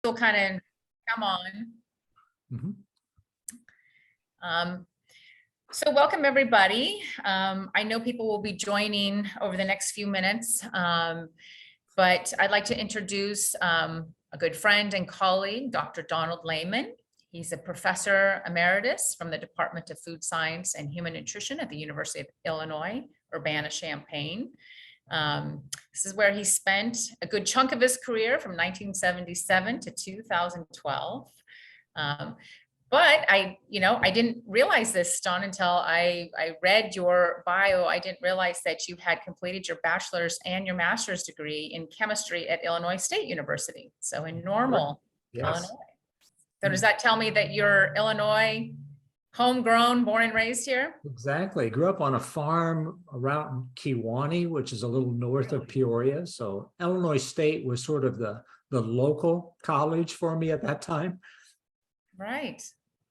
Still kind of come on. So welcome everybody. I know people will be joining over the next few minutes, but I'd like to introduce a good friend and colleague, Dr. Donald Layman. He's a professor emeritus from the Department of Food Science and Human Nutrition at the University of Illinois, Urbana-Champaign. This is where he spent a good chunk of his career from 1977 to 2012. But I didn't realize this, Don, until I read your bio. I didn't realize that you had completed your bachelor's and your master's degree in chemistry at Illinois State University. So in Normal, Yes. Illinois. So does that tell me that you're Illinois homegrown, born and raised here? Exactly. Grew up on a farm around Kewanee, which is a little north of Peoria. So Illinois State was sort of the local college for me at that time. Right.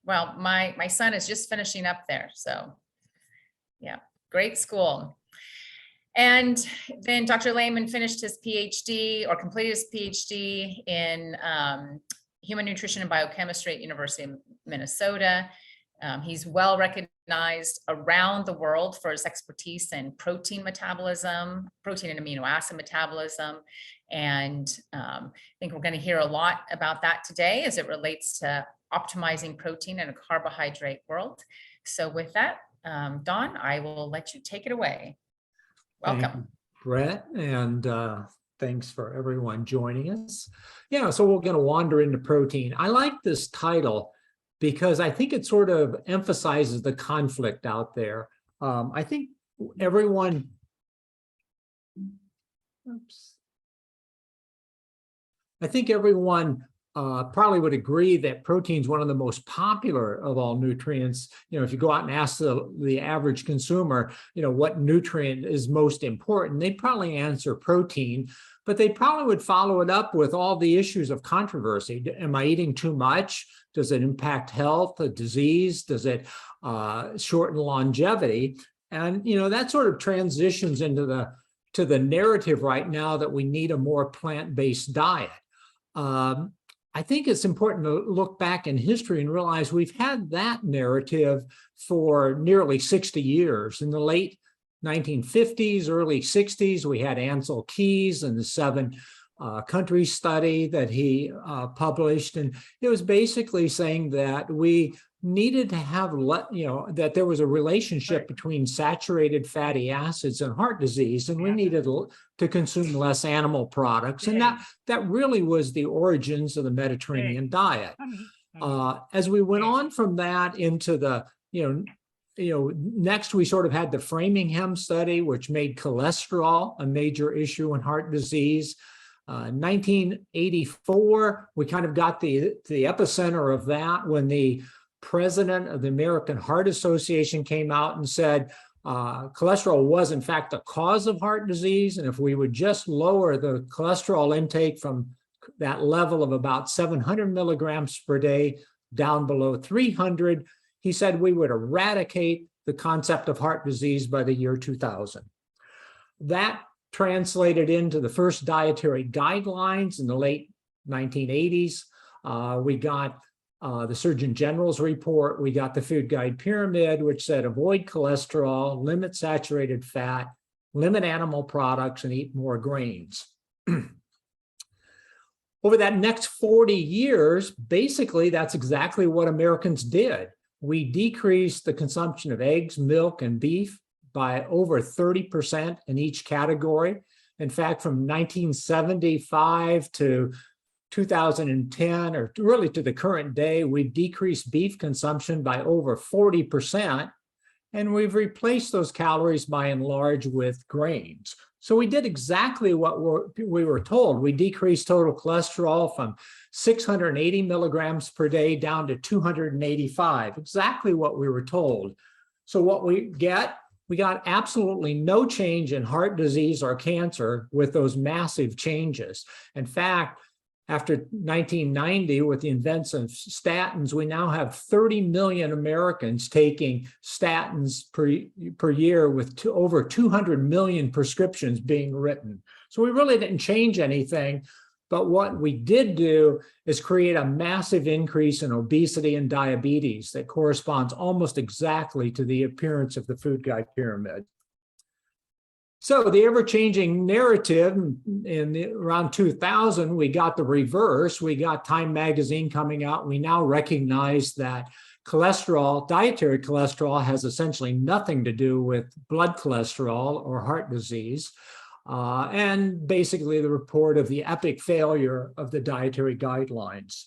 Well, my son is just finishing up there. So yeah, great school. And then Dr. Layman finished his PhD or completed his PhD in human nutrition and biochemistry at University of Minnesota. He's well recognized around the world for his expertise in protein metabolism, protein and amino acid metabolism. And I think we're going to hear a lot about that today as it relates to optimizing protein in a carbohydrate world. So with that, Don, I will let you take it away. Welcome. Thank you, Brett, and thanks for everyone joining us. Yeah, so we're going to wander into protein. I like this title because I think it sort of emphasizes the conflict out there. I think everyone, probably would agree that protein is one of the most popular of all nutrients. If you go out and ask the average consumer, what nutrient is most important, they'd probably answer protein, but they probably would follow it up with all the issues of controversy. Am I eating too much? Does it impact health, a disease? Does it shorten longevity? And that sort of transitions into the narrative right now that we need a more plant-based diet. I think it's important to look back in history and realize we've had that narrative for nearly 60 years. In the late 1950s, early 60s, we had Ansel Keys and the 7 country study that he published. And it was basically saying that we needed to have, that there was a relationship between saturated fatty acids and heart disease, and we needed to consume less animal products. And that really was the origins of the Mediterranean diet. As we went on from that into the, next we sort of had the Framingham study, which made cholesterol a major issue in heart disease. 1984, we kind of got the epicenter of that when the president of the American Heart Association came out and said cholesterol was in fact the cause of heart disease. And if we would just lower the cholesterol intake from that level of about 700 milligrams per day down below 300, he said we would eradicate the concept of heart disease by the year 2000. That translated into the first dietary guidelines in the late 1980s. We got the Surgeon General's report. We got the Food Guide Pyramid, which said avoid cholesterol, limit saturated fat, limit animal products, and eat more grains. Over that next 40 years, basically, that's exactly what Americans did. We decreased the consumption of eggs, milk, and beef by over 30% in each category. In fact, from 1975 to 2010, or really to the current day, we've decreased beef consumption by over 40%, and we've replaced those calories by and large with grains. So we did exactly what we were told. We decreased total cholesterol from 680 milligrams per day down to 285, exactly what we were told. So what we got absolutely no change in heart disease or cancer with those massive changes. In fact, after 1990, with the invention of statins, we now have 30 million Americans taking statins per year with over 200 million prescriptions being written. So we really didn't change anything. But what we did do is create a massive increase in obesity and diabetes that corresponds almost exactly to the appearance of the food guide pyramid. So the ever-changing narrative around 2000, we got the reverse. We got Time magazine coming out. We now recognize that cholesterol, dietary cholesterol, has essentially nothing to do with blood cholesterol or heart disease. And basically the report of the epic failure of the dietary guidelines.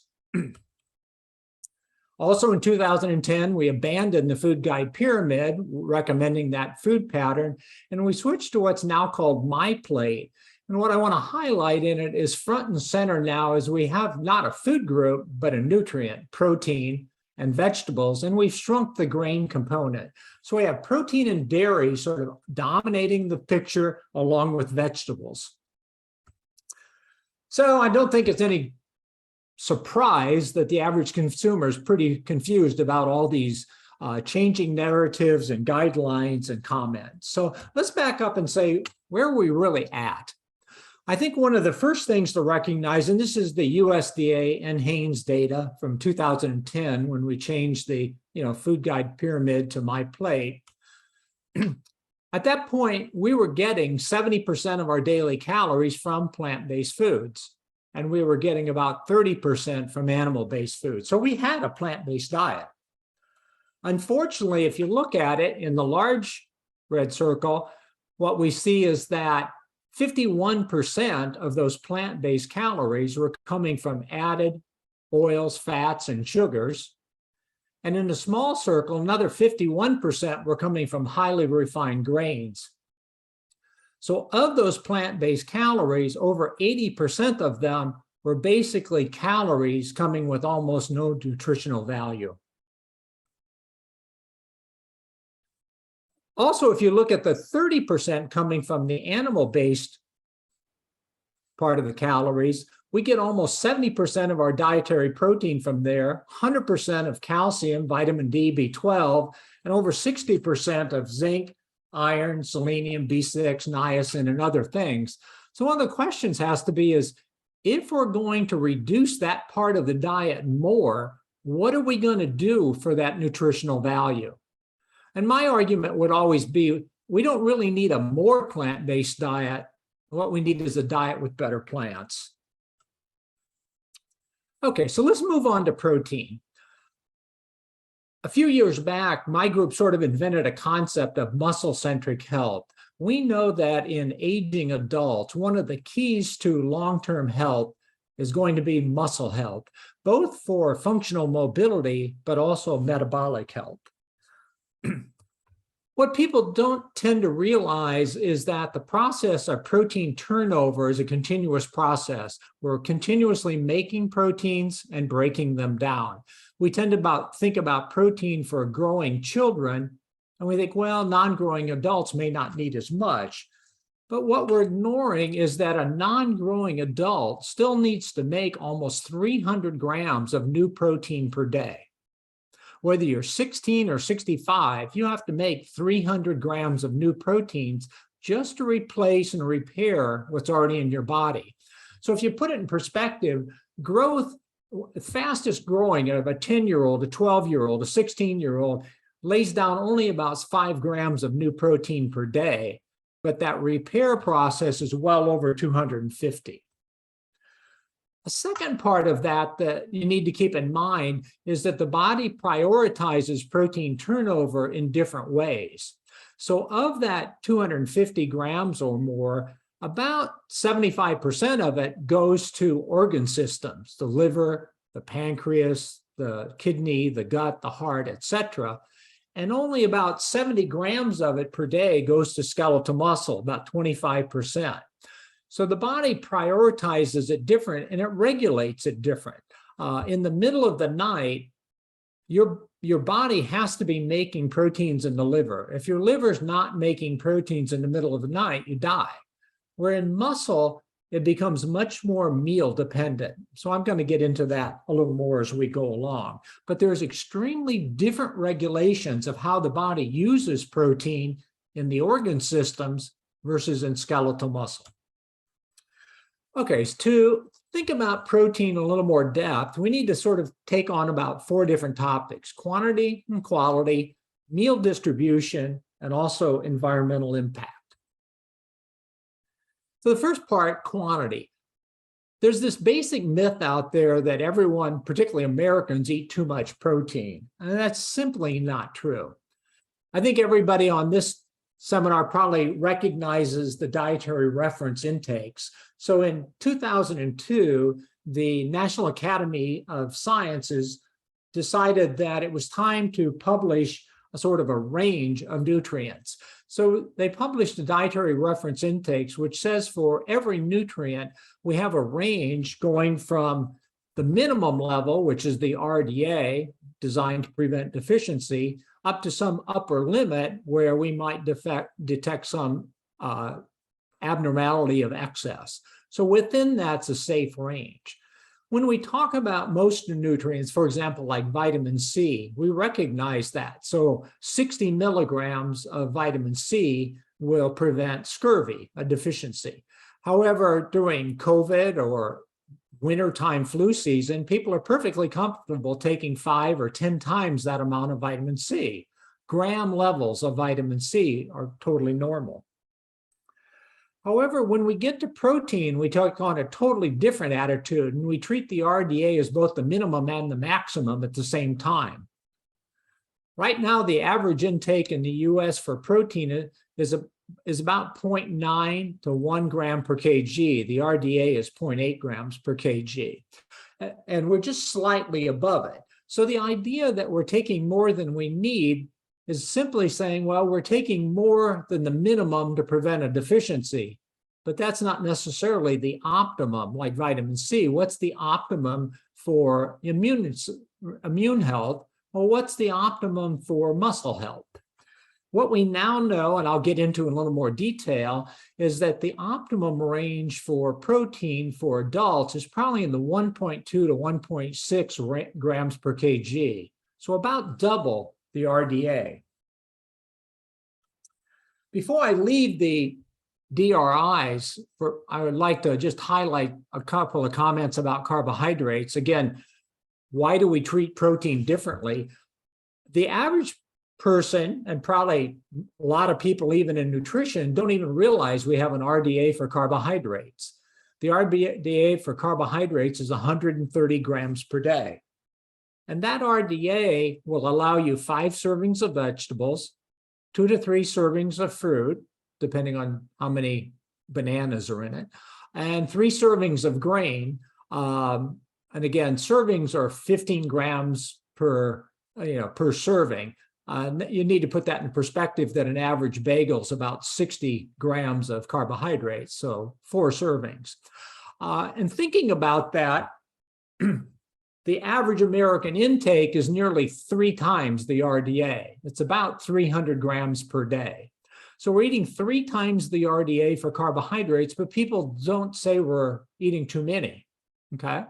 Also in 2010, we abandoned the food guide pyramid, recommending that food pattern, and we switched to what's now called My Plate. And what I want to highlight in it is front and center now is we have not a food group, but a nutrient, protein, and vegetables, and we've shrunk the grain component. So we have protein and dairy sort of dominating the picture along with vegetables. So I don't think it's any surprise that the average consumer is pretty confused about all these changing narratives and guidelines and comments. So let's back up and say, where are we really at? I think one of the first things to recognize, and this is the USDA and Hanes data from 2010 when we changed the food guide pyramid to My Plate. At that point, we were getting 70% of our daily calories from plant-based foods, and we were getting about 30% from animal-based foods. So we had a plant-based diet. Unfortunately, if you look at it in the large red circle, what we see is that 51% of those plant-based calories were coming from added oils, fats, and sugars. And in the small circle, another 51% were coming from highly refined grains. So of those plant-based calories, over 80% of them were basically calories coming with almost no nutritional value. Also, if you look at the 30% coming from the animal-based part of the calories, we get almost 70% of our dietary protein from there, 100% of calcium, vitamin D, B12, and over 60% of zinc, iron, selenium, B6, niacin, and other things. So one of the questions has to be is, if we're going to reduce that part of the diet more, what are we going to do for that nutritional value? And my argument would always be, we don't really need a more plant-based diet. What we need is a diet with better plants. Okay, so let's move on to protein. A few years back, my group sort of invented a concept of muscle-centric health. We know that in aging adults, one of the keys to long-term health is going to be muscle health, both for functional mobility, but also metabolic health. What people don't tend to realize is that the process of protein turnover is a continuous process. We're continuously making proteins and breaking them down. We tend to think about protein for growing children, and we think, well, non-growing adults may not need as much. But what we're ignoring is that a non-growing adult still needs to make almost 300 grams of new protein per day. Whether you're 16 or 65, you have to make 300 grams of new proteins just to replace and repair what's already in your body. So if you put it in perspective, growth, fastest growing of a 10-year-old, a 12-year-old, a 16-year-old lays down only about 5 grams of new protein per day, but that repair process is well over 250. A second part of that that you need to keep in mind is that the body prioritizes protein turnover in different ways. So of that 250 grams or more, about 75% of it goes to organ systems, the liver, the pancreas, the kidney, the gut, the heart, etc. And only about 70 grams of it per day goes to skeletal muscle, about 25%. So the body prioritizes it different and it regulates it different. In the middle of the night, your body has to be making proteins in the liver. If your liver is not making proteins in the middle of the night, you die. Where in muscle, it becomes much more meal dependent. So I'm going to get into that a little more as we go along. But there's extremely different regulations of how the body uses protein in the organ systems versus in skeletal muscle. Okay, so think about protein in a little more depth, we need to sort of take on about 4 different topics: quantity and quality, meal distribution, and also environmental impact. So the first part, quantity. There's this basic myth out there that everyone, particularly Americans, eat too much protein, and that's simply not true. I think everybody on this seminar probably recognizes the dietary reference intakes. So in 2002, the National Academy of Sciences decided that it was time to publish a sort of a range of nutrients. So they published the dietary reference intakes, which says for every nutrient, we have a range going from the minimum level, which is the RDA, designed to prevent deficiency, up to some upper limit where we might detect some abnormality of excess. So within that's a safe range. When we talk about most nutrients, for example, like vitamin C, we recognize that. So 60 milligrams of vitamin C will prevent scurvy, a deficiency. However, during COVID or wintertime flu season, people are perfectly comfortable taking 5 or 10 times that amount of vitamin C. Gram levels of vitamin C are totally normal. However, when we get to protein, we take on a totally different attitude, and we treat the RDA as both the minimum and the maximum at the same time. Right now, the average intake in the US for protein is about 0.9 to 1 gram per kg. The RDA is 0.8 grams per kg. And we're just slightly above it. So the idea that we're taking more than we need is simply saying, well, we're taking more than the minimum to prevent a deficiency, but that's not necessarily the optimum, like vitamin C. What's the optimum for immune health? Well, what's the optimum for muscle health? What we now know, and I'll get into in a little more detail, is that the optimum range for protein for adults is probably in the 1.2 to 1.6 grams per kg, so about double the RDA. Before I leave the DRIs, I would like to just highlight a couple of comments about carbohydrates. Again, why do we treat protein differently? The average person, and probably a lot of people even in nutrition, don't even realize we have an RDA for carbohydrates. The RDA for carbohydrates is 130 grams per day. And that RDA will allow you 5 servings of vegetables, 2 to 3 servings of fruit, depending on how many bananas are in it, and 3 servings of grain. And again, servings are 15 grams per serving. You need to put that in perspective that an average bagel is about 60 grams of carbohydrates, so 4 servings. And thinking about that, the average American intake is nearly 3 times the RDA. It's about 300 grams per day. So we're eating 3 times the RDA for carbohydrates, but people don't say we're eating too many, okay?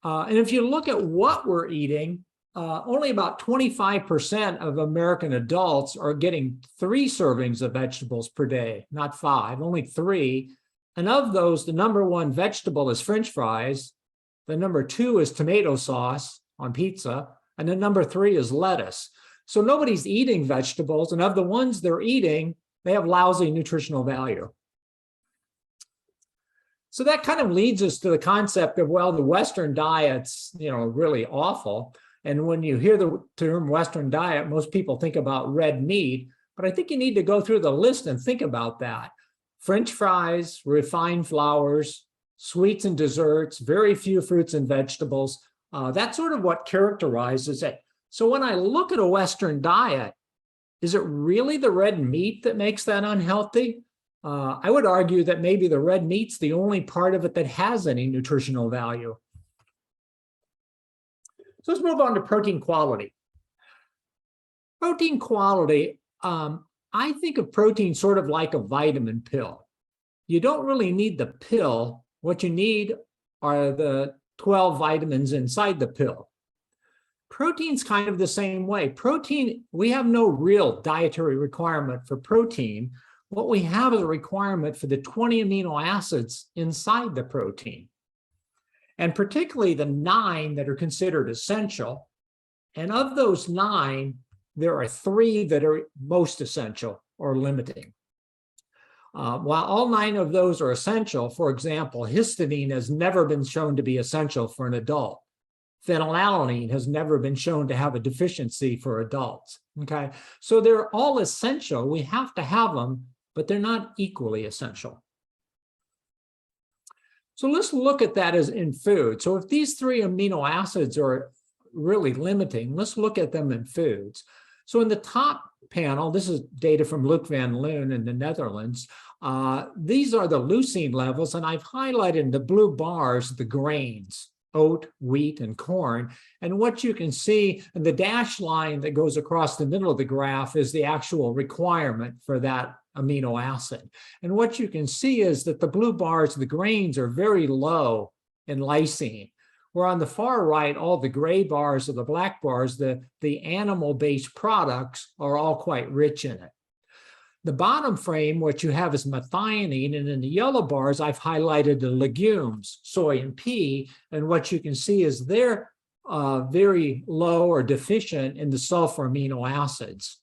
And if you look at what we're eating, only about 25% of American adults are getting 3 servings of vegetables per day, not 5, only 3. And of those, the number 1 vegetable is French fries. The number 2 is tomato sauce on pizza, and the number 3 is lettuce. So nobody's eating vegetables, and of the ones they're eating, they have lousy nutritional value. So that kind of leads us to the concept of, well, the Western diet's, really awful. And when you hear the term Western diet, most people think about red meat, but I think you need to go through the list and think about that. French fries, refined flours, sweets and desserts, very few fruits and vegetables. That's sort of what characterizes it. So when I look at a Western diet, is it really the red meat that makes that unhealthy? I would argue that maybe the red meat's the only part of it that has any nutritional value. So let's move on to protein quality. Protein quality, I think of protein sort of like a vitamin pill. You don't really need the pill. What you need are the 12 vitamins inside the pill. Protein's kind of the same way. Protein, we have no real dietary requirement for protein. What we have is a requirement for the 20 amino acids inside the protein. and particularly the 9 that are considered essential. And of those 9, there are 3 that are most essential or limiting. While all 9 of those are essential, for example, histidine has never been shown to be essential for an adult. Phenylalanine has never been shown to have a deficiency for adults. Okay, so they're all essential. We have to have them, but they're not equally essential. So let's look at that as in food. So if these 3 amino acids are really limiting, let's look at them in foods. So in the top panel, this is data from Luc van Loon in the Netherlands. These are the leucine levels, and I've highlighted in the blue bars the grains, oat, wheat, and corn. And what you can see in the dashed line that goes across the middle of the graph is the actual requirement for that amino acid. And what you can see is that the blue bars, the grains, are very low in lysine. Where on the far right, all the gray bars or the black bars, the animal-based products are all quite rich in it. The bottom frame, what you have is methionine, and in the yellow bars, I've highlighted the legumes, soy and pea, and what you can see is they're very low or deficient in the sulfur amino acids.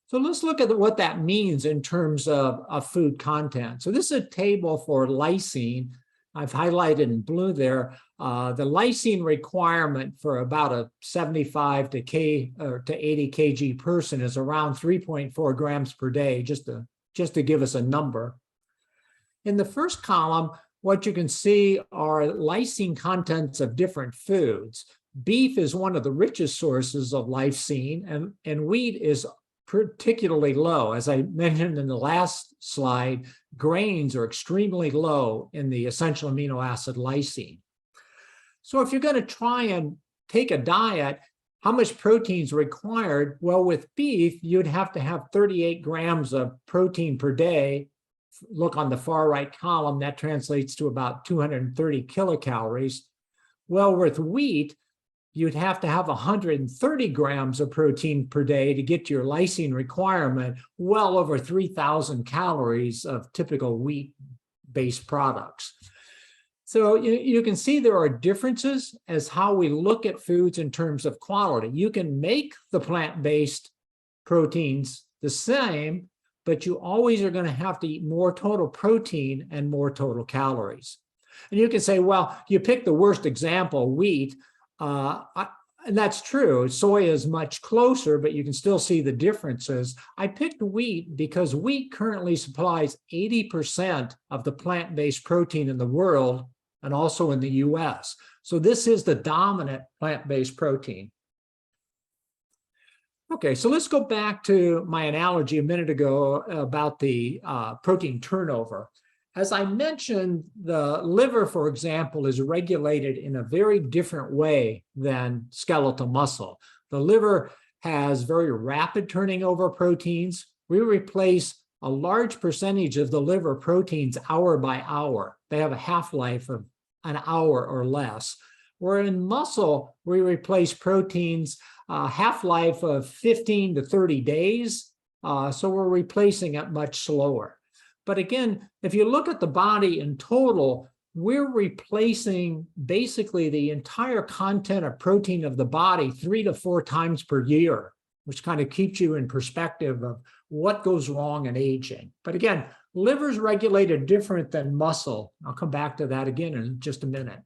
So let's look at what that means in terms of food content. So this is a table for lysine. I've highlighted in blue there. The lysine requirement for about a 75 to 80 kg person is around 3.4 grams per day, just to give us a number. In the first column, what you can see are lysine contents of different foods. Beef is one of the richest sources of lysine, and wheat is particularly low. As I mentioned in the last slide, grains are extremely low in the essential amino acid lysine. So if you're going to try and take a diet, how much protein is required? Well, with beef, you'd have to have 38 grams of protein per day. Look on the far right column, that translates to about 230 kilocalories. Well, with wheat, you'd have to have 130 grams of protein per day to get your lysine requirement, well over 3,000 calories of typical wheat-based products. So you can see there are differences as how we look at foods in terms of quality. You can make the plant-based proteins the same, but you always are going to have to eat more total protein and more total calories. And you can say, well, you picked the worst example, wheat. And that's true. Soy is much closer, but you can still see the differences. I picked wheat because wheat currently supplies 80% of the plant-based protein in the world and also in the US. So this is the dominant plant-based protein. Okay, so let's go back to my analogy a minute ago about the protein turnover. As I mentioned, the liver, for example, is regulated in a very different way than skeletal muscle. The liver has very rapid turning over proteins. We replace a large percentage of the liver proteins hour by hour. They have a half-life of an hour or less. Where in muscle, we replace proteins half-life of 15 to 30 days. So we're replacing it much slower. But again, if you look at the body in total, we're replacing basically the entire content of protein of the body 3 to 4 times per year, which kind of keeps you in perspective of what goes wrong in aging. But again, liver's regulated different than muscle. I'll come back to that again in just a minute.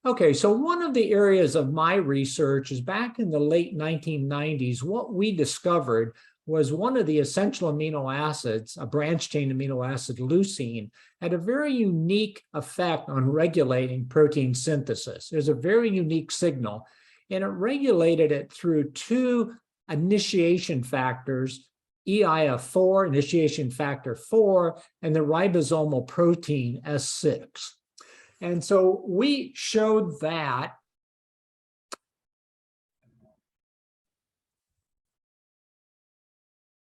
Okay, so one of the areas of my research is back in the late 1990s, what we discovered was one of the essential amino acids, a branched chain amino acid, leucine, had a very unique effect on regulating protein synthesis. There's a very unique signal, and it regulated it through 2 initiation factors, EIF4, initiation factor 4, and the ribosomal protein S6. And so we showed that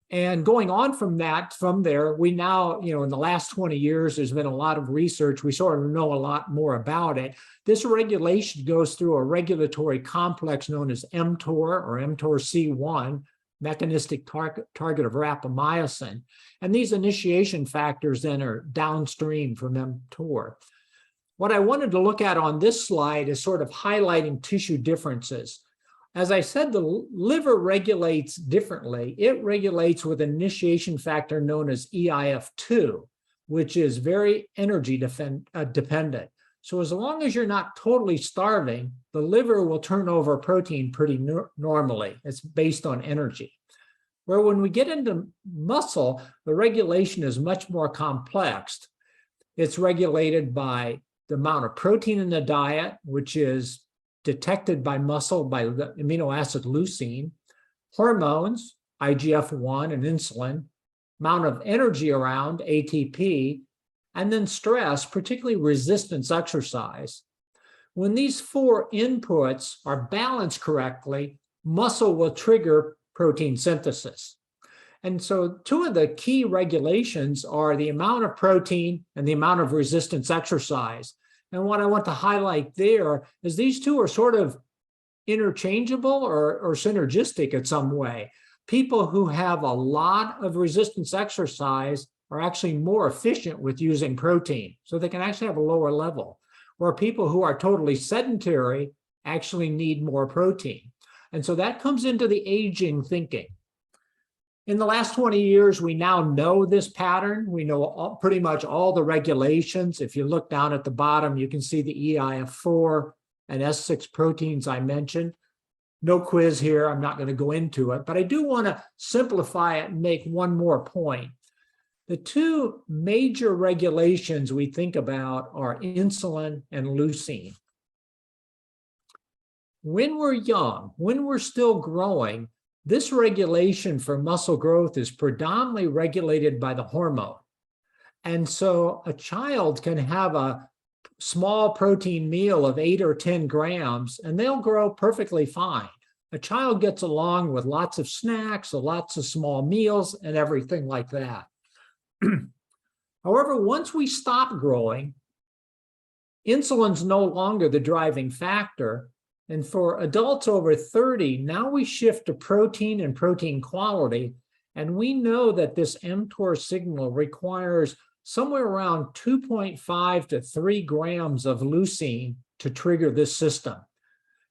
and going on from there, we now, in the last 20 years, there's been a lot of research. We sort of know a lot more about it. This regulation goes through a regulatory complex known as mTOR or mTORC1. mechanistic target of rapamycin. And these initiation factors then are downstream from mTOR. What I wanted to look at on this slide is sort of highlighting tissue differences. As I said, the liver regulates differently. It regulates with an initiation factor known as EIF2, which is very energy dependent. So as long as you're not totally starving, the liver will turn over protein pretty normally. It's based on energy. Where when we get into muscle, the regulation is much more complex. It's regulated by the amount of protein in the diet, which is detected by muscle by the amino acid leucine, hormones, IGF-1 and insulin, amount of energy around, ATP, and then stress, particularly resistance exercise. When these four inputs are balanced correctly, muscle will trigger protein synthesis. And so two of the key regulations are the amount of protein and the amount of resistance exercise. And what I want to highlight there is these two are sort of interchangeable or synergistic in some way. People who have a lot of resistance exercise are actually more efficient with using protein, so they can actually have a lower level. Where people who are totally sedentary actually need more protein. And so that comes into the aging thinking. In the last 20 years, we now know this pattern. We know pretty much all the regulations. If you look down at the bottom, you can see the EIF4 and S6 proteins I mentioned. No quiz here, I'm not going to go into it, but I do want to simplify it and make one more point. The two major regulations we think about are insulin and leucine. When we're young, when we're still growing, this regulation for muscle growth is predominantly regulated by the hormone. And so a child can have a small protein meal of 8 or 10 grams, and they'll grow perfectly fine. A child gets along with lots of snacks, lots of small meals, and everything like that. However, once we stop growing, insulin's no longer the driving factor. And for adults over 30, now we shift to protein and protein quality. And we know that this mTOR signal requires somewhere around 2.5 to 3 grams of leucine to trigger this system.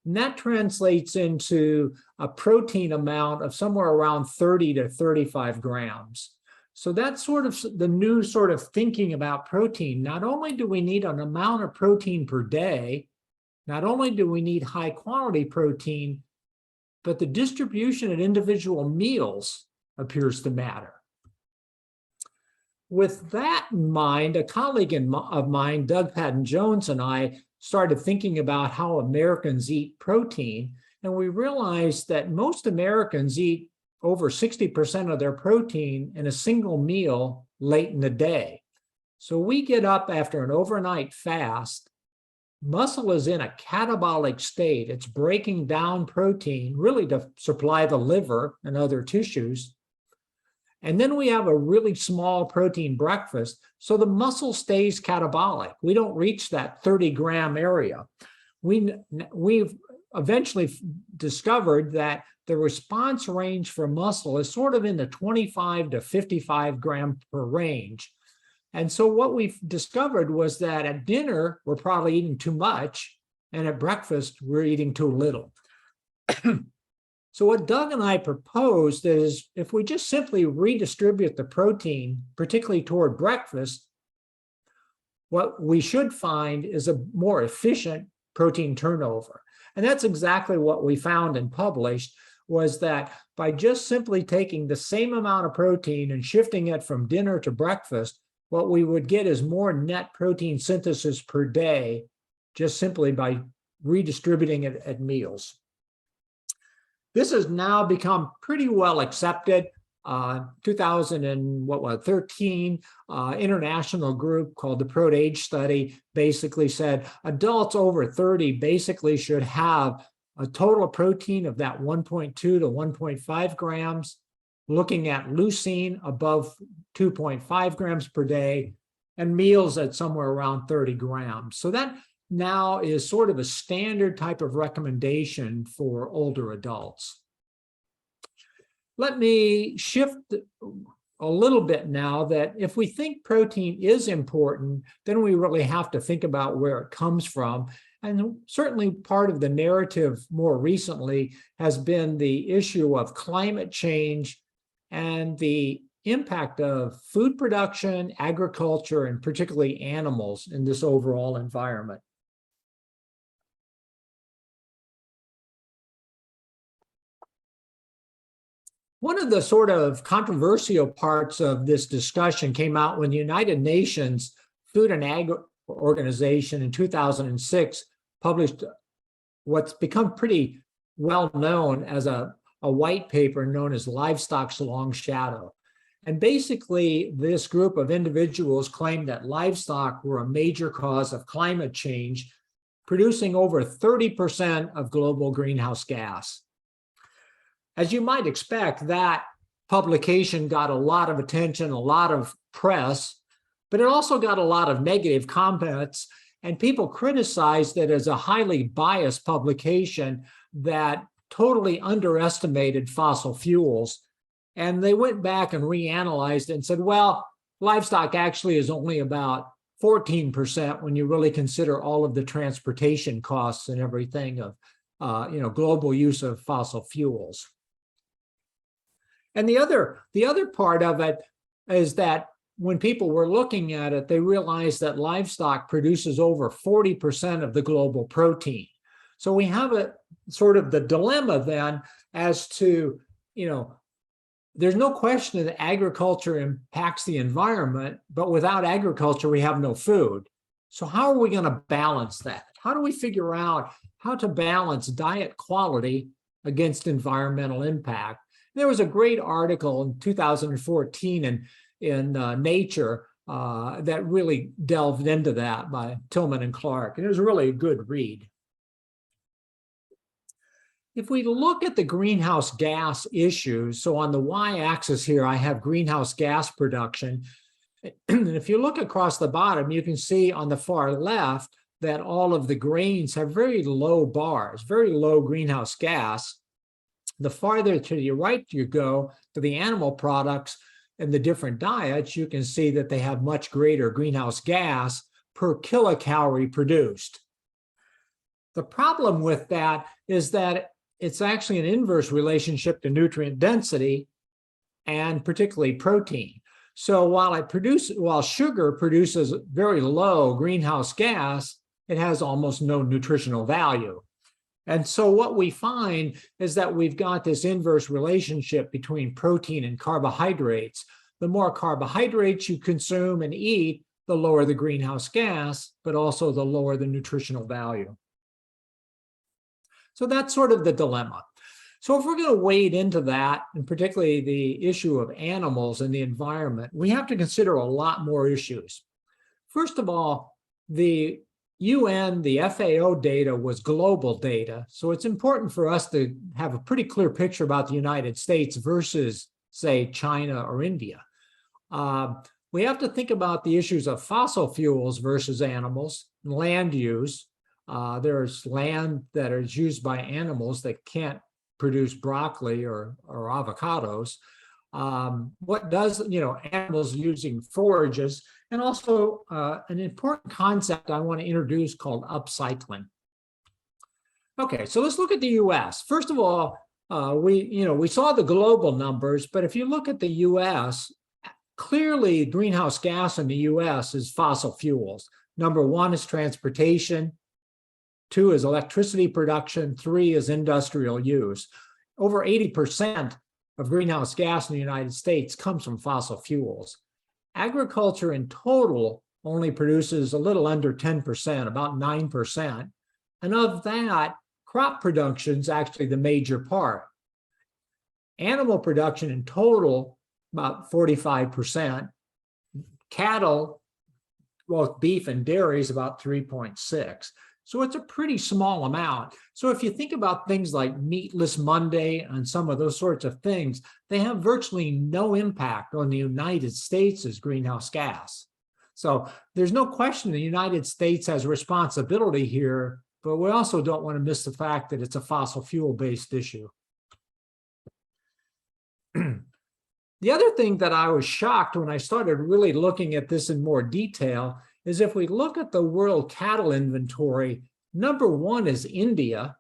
And that translates into a protein amount of somewhere around 30 to 35 grams. So that's sort of the new sort of thinking about protein. Not only do we need an amount of protein per day, not only do we need high quality protein, but the distribution at individual meals appears to matter. With that in mind, a colleague of mine, Doug Patton-Jones, and I started thinking about how Americans eat protein, and we realized that most Americans eat over 60% of their protein in a single meal late in the day. So we get up after an overnight fast. Muscle is in a catabolic state. It's breaking down protein really to supply the liver and other tissues. And then we have a really small protein breakfast, so the muscle stays catabolic. We don't reach that 30-gram area. We've eventually discovered that the response range for muscle is sort of in the 25 to 55 gram per range. And so what we've discovered was that at dinner, we're probably eating too much, and at breakfast, we're eating too little. So what Doug and I proposed is if we just simply redistribute the protein, particularly toward breakfast, what we should find is a more efficient protein turnover. And that's exactly what we found and published, was that by just simply taking the same amount of protein and shifting it from dinner to breakfast, what we would get is more net protein synthesis per day, just simply by redistributing it at meals. This has now become pretty well accepted. 2013 international group called the PROAGE study basically said adults over 30 basically should have a total protein of that 1.2 to 1.5 grams, looking at leucine above 2.5 grams per day, and meals at somewhere around 30 grams. So that now is sort of a standard type of recommendation for older adults. let me shift a little bit now that if we think protein is important, then we really have to think about where it comes from. And certainly part of the narrative more recently has been the issue of climate change and the impact of food production, agriculture, and particularly animals in this overall environment. One of the sort of controversial parts of this discussion came out when the United Nations Food and Ag Organization in 2006 published what's become pretty well known as a white paper known as Livestock's Long Shadow. And basically, this group of individuals claimed that livestock were a major cause of climate change, producing over 30% of global greenhouse gas. As you might expect, that publication got a lot of attention, a lot of press, but it also got a lot of negative comments, and people criticized it as a highly biased publication that totally underestimated fossil fuels. And they went back and reanalyzed it and said, well, livestock actually is only about 14% when you really consider all of the transportation costs and everything of global use of fossil fuels. And the other part of it is that when people were looking at it, they realized that livestock produces over 40% of the global protein. So we have a sort of the dilemma then as to, there's no question that agriculture impacts the environment, but without agriculture, we have no food. So how are we going to balance that? How do we figure out how to balance diet quality against environmental impact? There was a great article in 2014 in Nature that really delved into that by Tillman and Clark, and it was really a good read. If we look at the greenhouse gas issues, so on the y-axis here, I have greenhouse gas production. And if you look across the bottom, you can see on the far left that all of the grains have very low bars, very low greenhouse gas. The farther to the right you go to the animal products and the different diets, you can see that they have much greater greenhouse gas per kilocalorie produced. The problem with that is that it's actually an inverse relationship to nutrient density and particularly protein. So while sugar produces very low greenhouse gas, it has almost no nutritional value. And so what we find is that we've got this inverse relationship between protein and carbohydrates. The more carbohydrates you consume and eat, the lower the greenhouse gas, but also the lower the nutritional value. So that's sort of the dilemma. So if we're going to wade into that, and particularly the issue of animals and the environment, we have to consider a lot more issues. First of all, the UN, the FAO data was global data. So it's important for us to have a pretty clear picture about the United States versus, say, China or India. We have to think about the issues of fossil fuels versus animals, land use. There's land that is used by animals that can't produce broccoli or avocados. Animals using forages, and also an important concept I want to introduce called upcycling. Okay, so let's look at the U.S. First of all, we saw the global numbers, but if you look at the U.S., clearly greenhouse gas in the U.S. is fossil fuels. Number one is transportation. 2 is electricity production. 3 is industrial use. Over 80% of greenhouse gas in the United States comes from fossil fuels. Agriculture in total only produces a little under 10%, about 9%. And of that, crop production is actually the major part. Animal production in total, about 45%. Cattle, both beef and dairy, is about 3.6%. So it's a pretty small amount. So if you think about things like Meatless Monday and some of those sorts of things, they have virtually no impact on the United States' greenhouse gas. So there's no question the United States has responsibility here, but we also don't want to miss the fact that it's a fossil fuel-based issue. The other thing that I was shocked when I started really looking at this in more detail is if we look at the world cattle inventory, number one is India,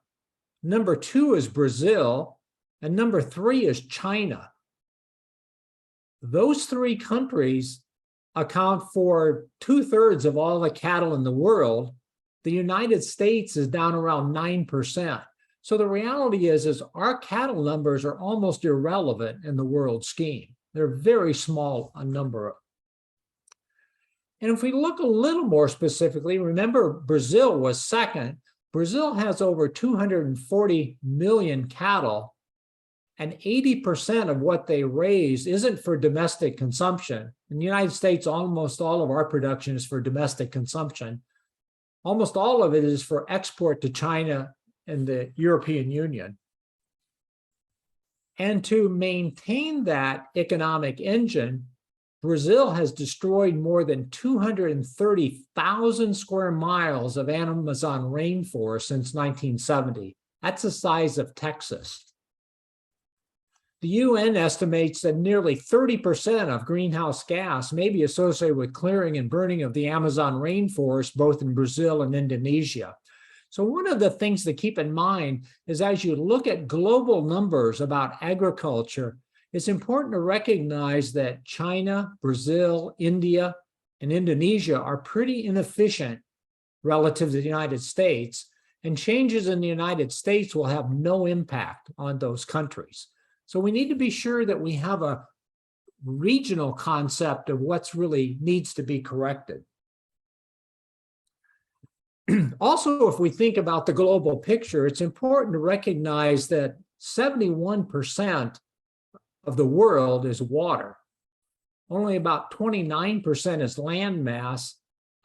number two is Brazil, and number three is China. Those three countries account for 2/3 of all the cattle in the world. The United States is down around 9%. So the reality is our cattle numbers are almost irrelevant in the world scheme. They're very small a number. And if we look a little more specifically, remember Brazil was second. Brazil has over 240 million cattle, and 80% of what they raise isn't for domestic consumption. In the United States, almost all of our production is for domestic consumption. Almost all of it is for export to China and the European Union. And to maintain that economic engine, Brazil has destroyed more than 230,000 square miles of Amazon rainforest since 1970. That's the size of Texas. The UN estimates that nearly 30% of greenhouse gas may be associated with clearing and burning of the Amazon rainforest, both in Brazil and Indonesia. So one of the things to keep in mind is as you look at global numbers about agriculture, it's important to recognize that China, Brazil, India, and Indonesia are pretty inefficient relative to the United States, and changes in the United States will have no impact on those countries. So we need to be sure that we have a regional concept of what's really needs to be corrected. Also, if we think about the global picture, it's important to recognize that 71% of the world is water. Only about 29% is land mass,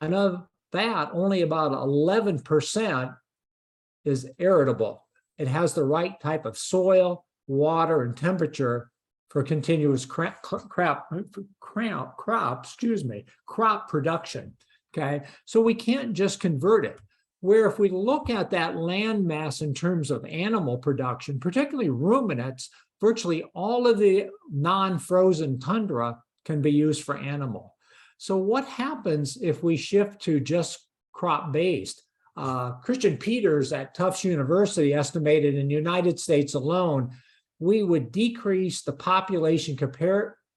and of that, only about 11% is arable. It has the right type of soil, water, and temperature for continuous crop production. Okay, so we can't just convert it. Where if we look at that land mass in terms of animal production, particularly ruminants, virtually all of the non-frozen tundra can be used for animal. So what happens if we shift to just crop-based? Christian Peters at Tufts University estimated in the United States alone, we would decrease the population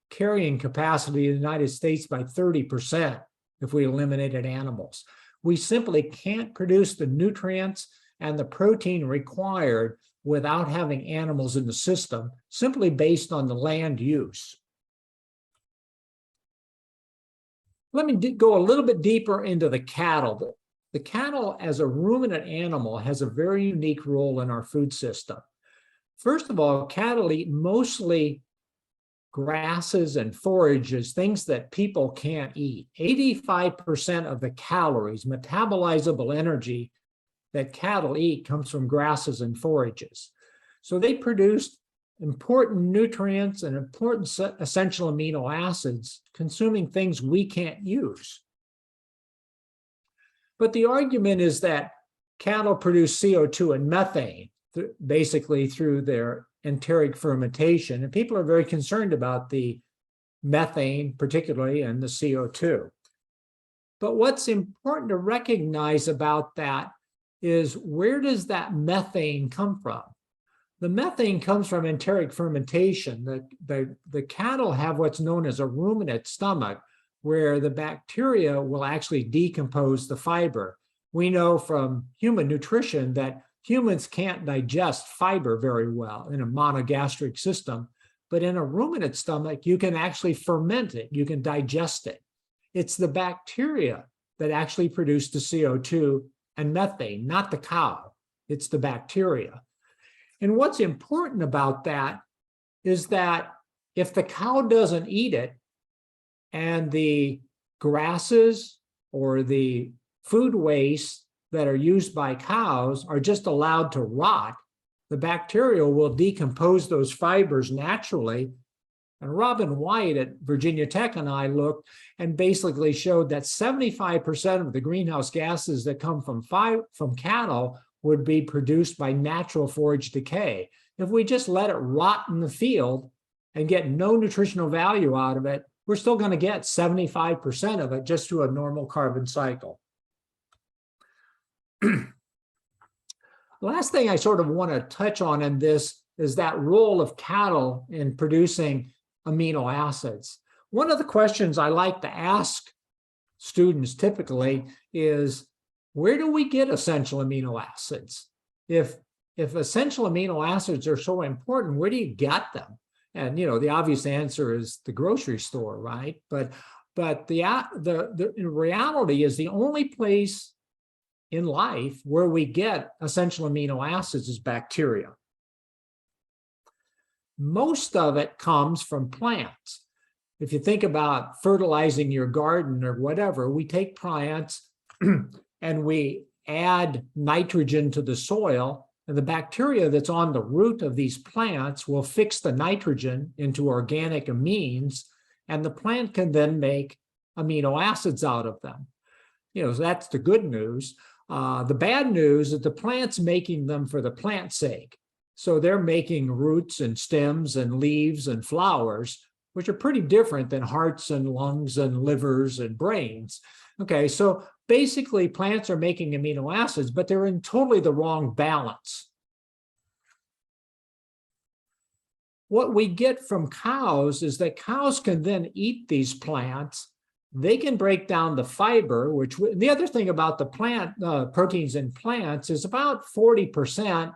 carrying capacity of the United States by 30% if we eliminated animals. We simply can't produce the nutrients and the protein required without having animals in the system, simply based on the land use. Let me go a little bit deeper into the cattle. The cattle as a ruminant animal has a very unique role in our food system. First of all, cattle eat mostly grasses and forages, things that people can't eat. 85% of the calories, metabolizable energy that cattle eat comes from grasses and forages. So they produce important nutrients and important essential amino acids, consuming things we can't use. But the argument is that cattle produce CO2 and methane, basically through their enteric fermentation, and people are very concerned about the methane particularly and the CO2. But what's important to recognize about that is, where does that methane come from? The methane comes from enteric fermentation. The cattle have what's known as a ruminant stomach, where the bacteria will actually decompose the fiber. We know from human nutrition that humans can't digest fiber very well in a monogastric system, but in a ruminant stomach, you can actually ferment it, you can digest it. It's the bacteria that actually produce the CO2 and methane, not the cow, it's the bacteria. And what's important about that is that if the cow doesn't eat it, and the grasses or the food waste that are used by cows are just allowed to rot, the bacteria will decompose those fibers naturally. And Robin White at Virginia Tech and I looked and basically showed that 75% of the greenhouse gases that come from cattle would be produced by natural forage decay. If we just let it rot in the field, and get no nutritional value out of it, we're still going to get 75% of it just through a normal carbon cycle. The last thing I sort of want to touch on in this is that role of cattle in producing amino acids. One of the questions I like to ask students typically is, where do we get essential amino acids? If essential amino acids are so important, where do you get them? And the obvious answer is the grocery store, right? But the reality is the only place in life where we get essential amino acids is bacteria. Most of it comes from plants. If you think about fertilizing your garden or whatever, we take plants and we add nitrogen to the soil, and the bacteria that's on the root of these plants will fix the nitrogen into organic amines, and the plant can then make amino acids out of them. So that's the good news. The bad news is the plant's making them for the plant's sake. So they're making roots and stems and leaves and flowers, which are pretty different than hearts and lungs and livers and brains. Okay, so basically plants are making amino acids, but they're in totally the wrong balance. What we get from cows is that cows can then eat these plants. They can break down the fiber, the other thing about the plant proteins in plants is about 40%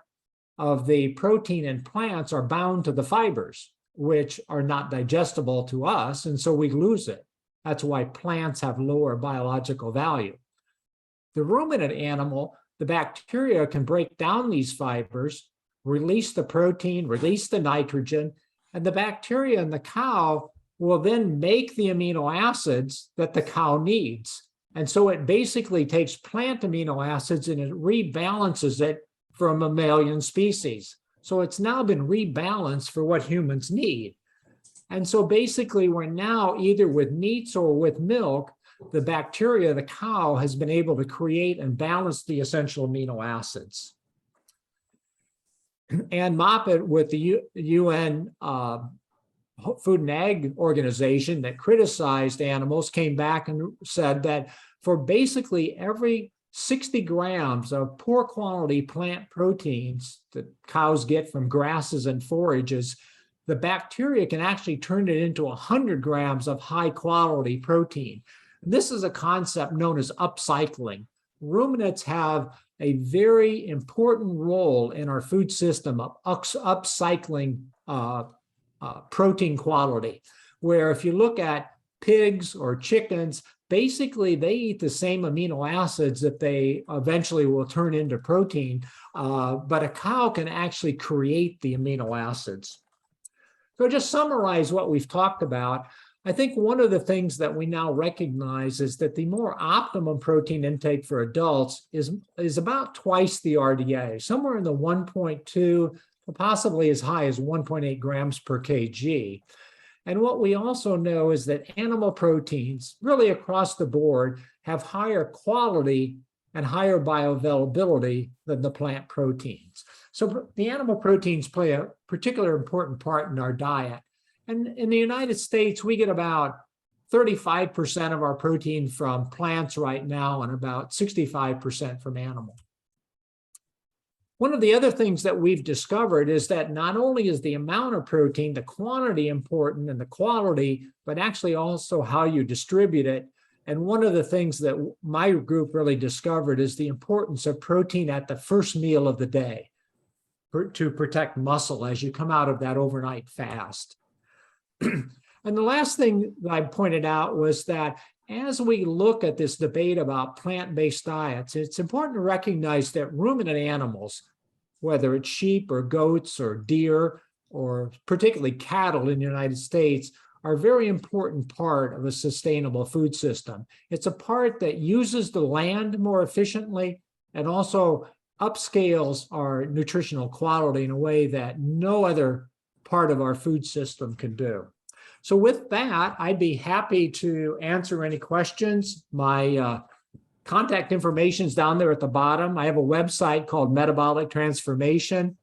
of the protein in plants are bound to the fibers, which are not digestible to us, and so we lose it. That's why plants have lower biological value. The ruminant animal, the bacteria can break down these fibers, release the protein, release the nitrogen, and the bacteria in the cow will then make the amino acids that the cow needs. And so it basically takes plant amino acids and it rebalances it for a mammalian species. So it's now been rebalanced for what humans need. And so basically we're now either with meats or with milk, the bacteria, the cow has been able to create and balance the essential amino acids. Ann Moppet with the UN Food and Ag Organization that criticized animals came back and said that for basically every 60 grams of poor quality plant proteins that cows get from grasses and forages, the bacteria can actually turn it into 100 grams of high quality protein. This is a concept known as upcycling. Ruminants have a very important role in our food system of upcycling protein quality, where if you look at pigs or chickens, basically they eat the same amino acids that they eventually will turn into protein, but a cow can actually create the amino acids. So just summarize what we've talked about. I think one of the things that we now recognize is that the more optimum protein intake for adults is about twice the RDA, somewhere in the 1.2, possibly as high as 1.8 grams per kg. And what we also know is that animal proteins, really across the board, have higher quality and higher bioavailability than the plant proteins. So the animal proteins play a particular important part in our diet. And in the United States, we get about 35% of our protein from plants right now and about 65% from animals. One of the other things that we've discovered is that not only is the amount of protein, the quantity important and the quality, but actually also how you distribute it. And one of the things that my group really discovered is the importance of protein at the first meal of the day to protect muscle as you come out of that overnight fast. And the last thing that I pointed out was that as we look at this debate about plant-based diets, it's important to recognize that ruminant animals, whether it's sheep or goats or deer, or particularly cattle in the United States, are a very important part of a sustainable food system. It's a part that uses the land more efficiently and also upscales our nutritional quality in a way that no other part of our food system can do. So with that, I'd be happy to answer any questions. My contact information is down there at the bottom. I have a website called Metabolic Transformation.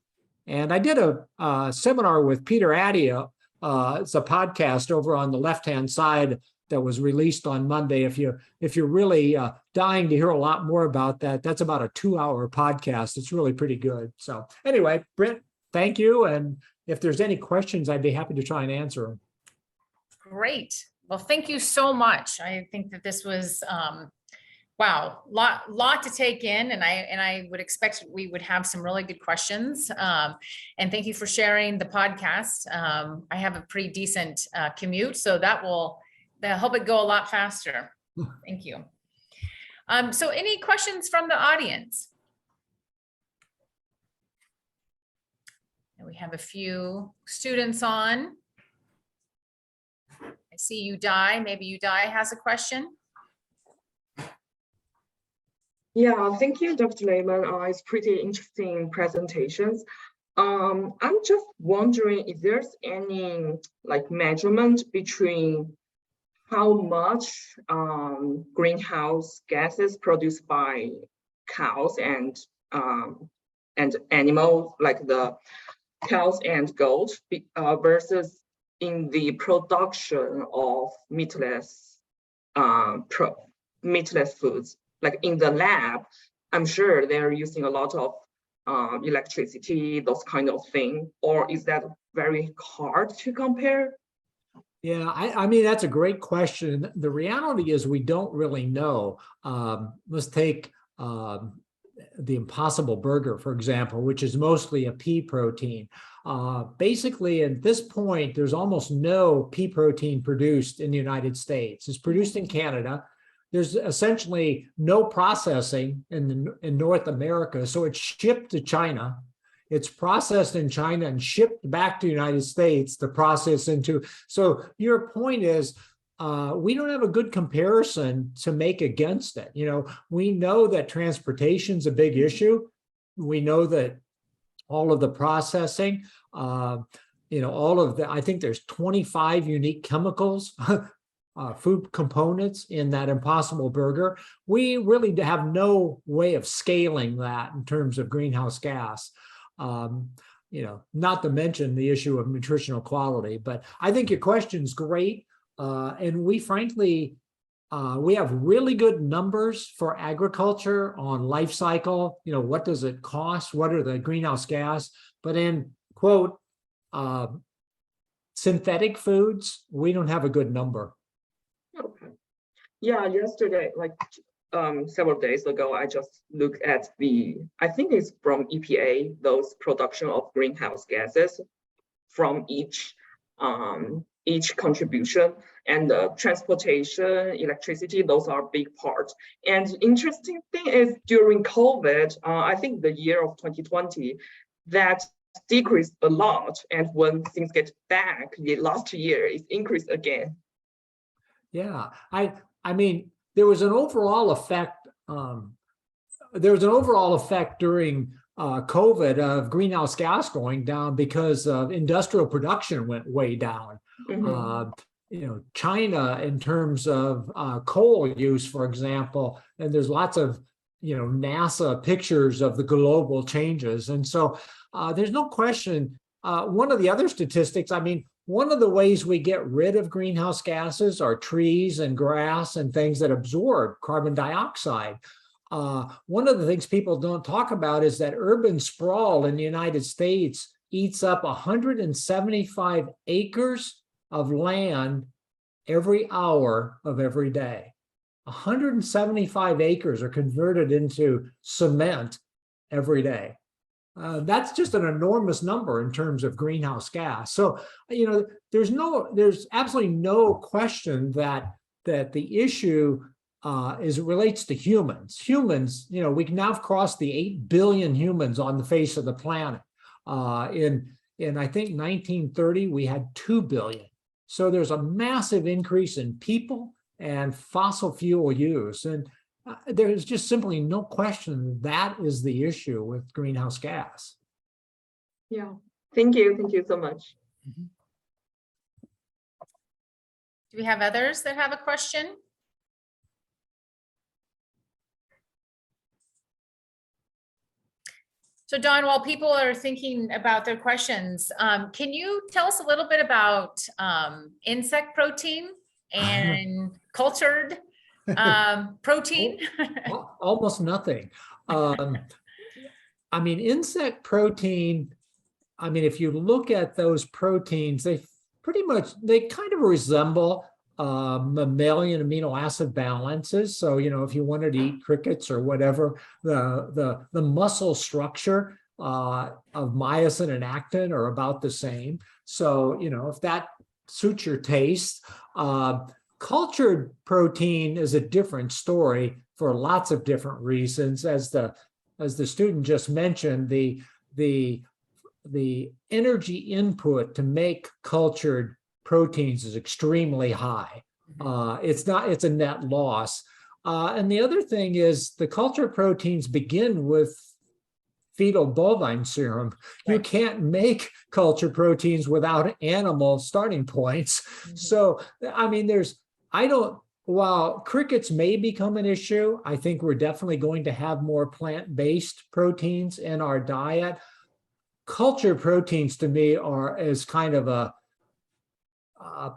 And I did a seminar with Peter Attia It's a podcast over on the left-hand side that was released on Monday. If you're really dying to hear a lot more about that, that's about a 2-hour podcast. It's really pretty good. So anyway, Britt, thank you. And if there's any questions, I'd be happy to try and answer them. Great. Well, thank you so much. I think that this was, wow, lot to take in, and I would expect we would have some really good questions. And thank you for sharing the podcast. I have a pretty decent commute, so that'll help it go a lot faster. Thank you. So any questions from the audience? And we have a few students on. I see Uday. Maybe Uday has a question. Yeah, thank you, Dr. Layman. It's pretty interesting presentations. I'm just wondering if there's any measurement between how much greenhouse gases produced by cows and animals, like the cows and goats, versus in the production of meatless foods. Like in the lab, I'm sure they're using a lot of electricity, those kind of thing. Or is that very hard to compare? Yeah, I mean, that's a great question. The reality is we don't really know. Let's take the Impossible Burger, for example, which is mostly a pea protein. Basically, at this point, there's almost no pea protein produced in the United States. It's produced in Canada. There's essentially no processing in North America, so it's shipped to China. It's processed in China and shipped back to the United States to process into. So your point is, we don't have a good comparison to make against it. We know that transportation's a big issue. We know that all of the processing, all of the, I think there's 25 unique chemicals, food components in that Impossible Burger. We really have no way of scaling that in terms of greenhouse gas. Not to mention the issue of nutritional quality. But I think your question's great. And we frankly, we have really good numbers for agriculture on life cycle. What does it cost? What are the greenhouse gas? But in quote, synthetic foods, we don't have a good number. Okay. Yeah, yesterday, several days ago, I just looked at I think it's from EPA, those production of greenhouse gases from each contribution, and transportation, electricity, those are big parts. And interesting thing is during COVID, I think the year of 2020, that decreased a lot. And when things get back, the last year it increased again. Yeah, I mean, there was an overall effect. During COVID of greenhouse gas going down because industrial production went way down. Mm-hmm. China, in terms of coal use, for example, and there's lots of NASA pictures of the global changes, and so there's no question. One of the other statistics, I mean, one of the ways we get rid of greenhouse gases are trees and grass and things that absorb carbon dioxide. One of the things people don't talk about is that urban sprawl in the United States eats up 175 acres of land every hour of every day. 175 acres are converted into cement every day. That's just an enormous number in terms of greenhouse gas. So, there's absolutely no question that the issue relates to humans. Humans, we can now cross the 8 billion humans on the face of the planet. In I think 1930, we had 2 billion. So there's a massive increase in people and fossil fuel use. And there's just simply no question that is the issue with greenhouse gas. Yeah, thank you. Thank you so much. Mm-hmm. Do we have others that have a question? So Don, while people are thinking about their questions, can you tell us a little bit about insect protein and cultured protein? Almost nothing. I mean, insect protein, I mean, if you look at those proteins, they kind of resemble mammalian amino acid balances. So, if you wanted to eat crickets or whatever, the muscle structure of myosin and actin are about the same. So, if that suits your taste, cultured protein is a different story for lots of different reasons. As the student just mentioned, the energy input to make cultured proteins is extremely high. It's a net loss. And the other thing is the cultured proteins begin with fetal bovine serum. Right. You can't make cultured proteins without animal starting points. So, I mean, while crickets may become an issue, I think we're definitely going to have more plant-based proteins in our diet. Cultured proteins to me is kind of a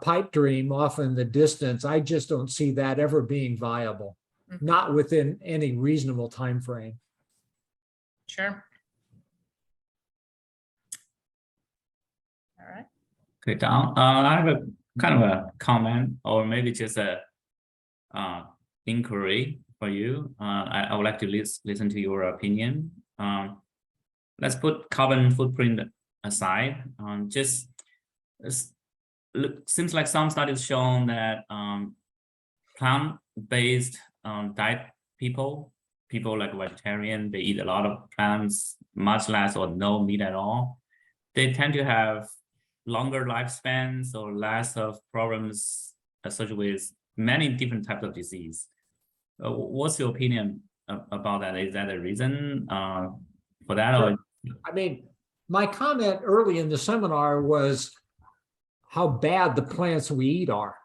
pipe dream off in the distance. I just don't see that ever being viable, not within any reasonable time frame. Sure. All right. Okay, Don, I have a kind of a comment or maybe just a inquiry for you. I would like to listen to your opinion. Let's put carbon footprint aside. Seems like some studies shown that plant-based diet people like vegetarian, they eat a lot of plants, much less or no meat at all. They tend to have longer lifespans or less of problems associated with many different types of disease. What's your opinion about that? Is that a reason for that? Sure. Or? I mean, my comment early in the seminar was how bad the plants we eat are.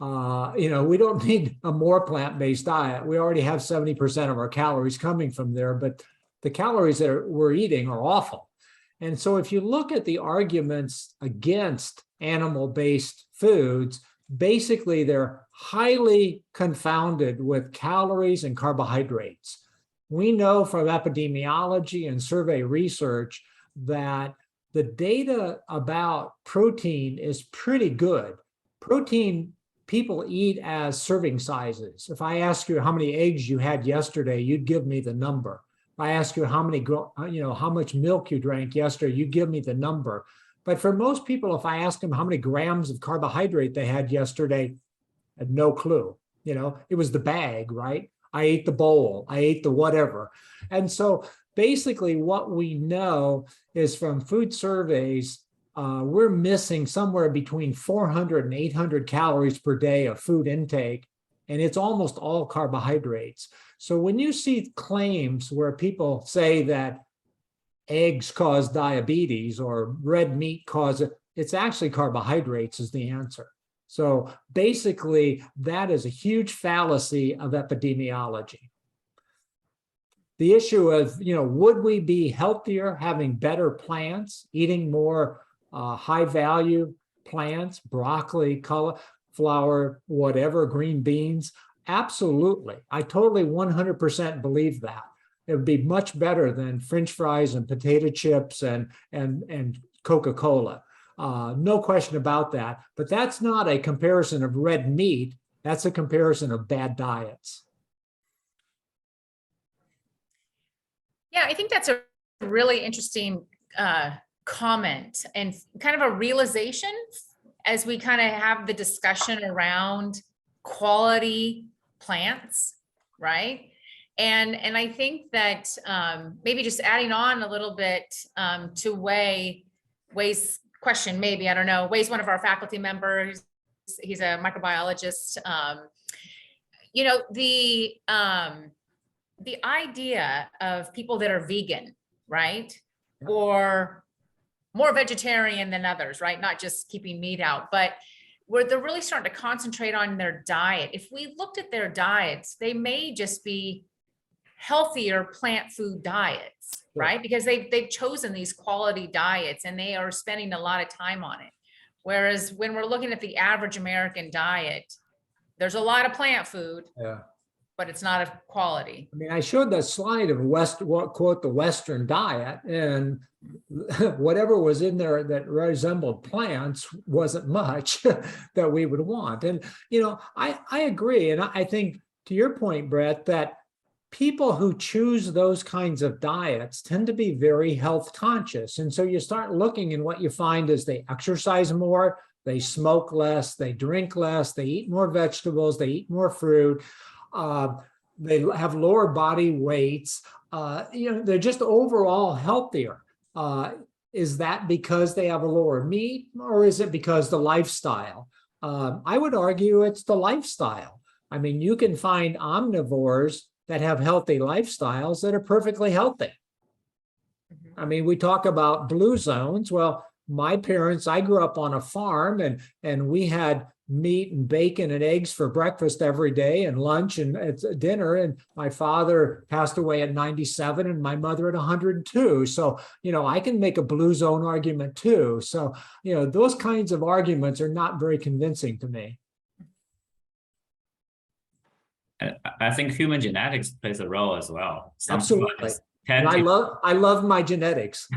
We don't need a more plant-based diet. We already have 70% of our calories coming from there, but the calories that we're eating are awful. And so if you look at the arguments against animal-based foods, basically they're highly confounded with calories and carbohydrates. We know from epidemiology and survey research that the data about protein is pretty good. Protein people eat as serving sizes. If I ask you how many eggs you had yesterday, you'd give me the number. If I ask you how much milk you drank yesterday, you give me the number. But for most people, if I ask them how many grams of carbohydrate they had yesterday, I had no clue. It was the bag, right? I ate the bowl, I ate the whatever. And so basically what we know is from food surveys, we're missing somewhere between 400 and 800 calories per day of food intake, and it's almost all carbohydrates. So when you see claims where people say that eggs cause diabetes or red meat causes, it's actually carbohydrates is the answer. So basically, that is a huge fallacy of epidemiology. The issue of, would we be healthier having better plants, eating more high-value plants, broccoli, cauliflower, whatever, green beans? Absolutely. I totally 100% believe that. It would be much better than French fries and potato chips and Coca-Cola. No question about that. But that's not a comparison of red meat. That's a comparison of bad diets. Yeah, I think that's a really interesting comment and kind of a realization as we kind of have the discussion around quality plants, right? And I think that maybe just adding on a little bit to Wei's question, maybe, I don't know, Wei's one of our faculty members. He's a microbiologist. The idea of people that are vegan, right? Yeah. Or more vegetarian than others, right? Not just keeping meat out, but where they're really starting to concentrate on their diet. If we looked at their diets, they may just be healthier plant food diets, Sure. right? Because they've chosen these quality diets and they are spending a lot of time on it. Whereas when we're looking at the average American diet, there's a lot of plant food, Yeah. but it's not of quality. I mean, I showed that slide of quote, the Western diet, and whatever was in there that resembled plants wasn't much that we would want. And, I agree. And I think to your point, Brett, that people who choose those kinds of diets tend to be very health conscious. And so you start looking, and what you find is they exercise more, they smoke less, they drink less, they eat more vegetables, they eat more fruit. They have lower body weights. They're just overall healthier. Is that because they have a lower meat, or is it because the lifestyle? I would argue it's the lifestyle. I mean, you can find omnivores that have healthy lifestyles that are perfectly healthy. I mean, we talk about blue zones. Well, my parents, I grew up on a farm, and we had meat and bacon and eggs for breakfast every day, and lunch and at dinner. And my father passed away at 97 and my mother at 102. So, I can make a blue zone argument too. So, those kinds of arguments are not very convincing to me. I think human genetics plays a role as well. Some Absolutely. people And tend I love my genetics.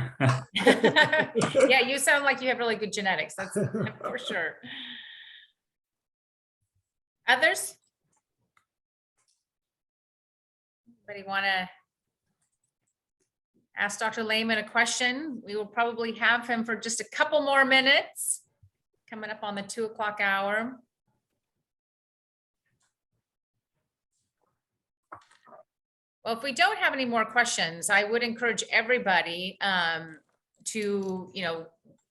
Yeah, you sound like you have really good genetics. That's for sure. Others? Anybody want to ask Dr. Layman a question? We will probably have him for just a couple more minutes, coming up on the 2 o'clock hour. Well, if we don't have any more questions, I would encourage everybody to,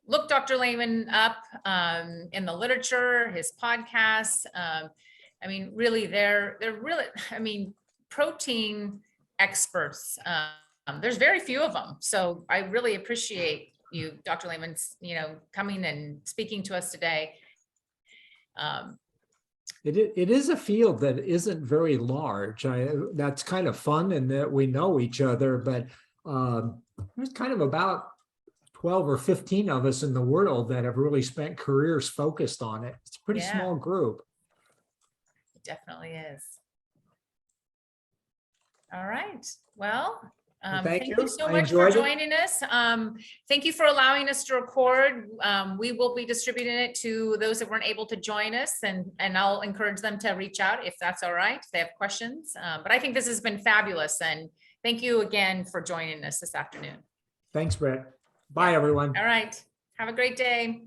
look Dr. Layman up in the literature, his podcasts. I mean, really, they're really, protein experts. There's very few of them. So I really appreciate you, Dr. Layman, coming and speaking to us today. It is a field that isn't very large. That's kind of fun in that we know each other, but there's kind of about 12 or 15 of us in the world that have really spent careers focused on it. It's a pretty small group. It definitely is. All right. Well, thank you so much for joining us. Thank you for allowing us to record. We will be distributing it to those that weren't able to join us, and I'll encourage them to reach out if that's all right, if they have questions. But I think this has been fabulous, and thank you again for joining us this afternoon. Thanks, Brett. Bye, everyone. All right. Have a great day.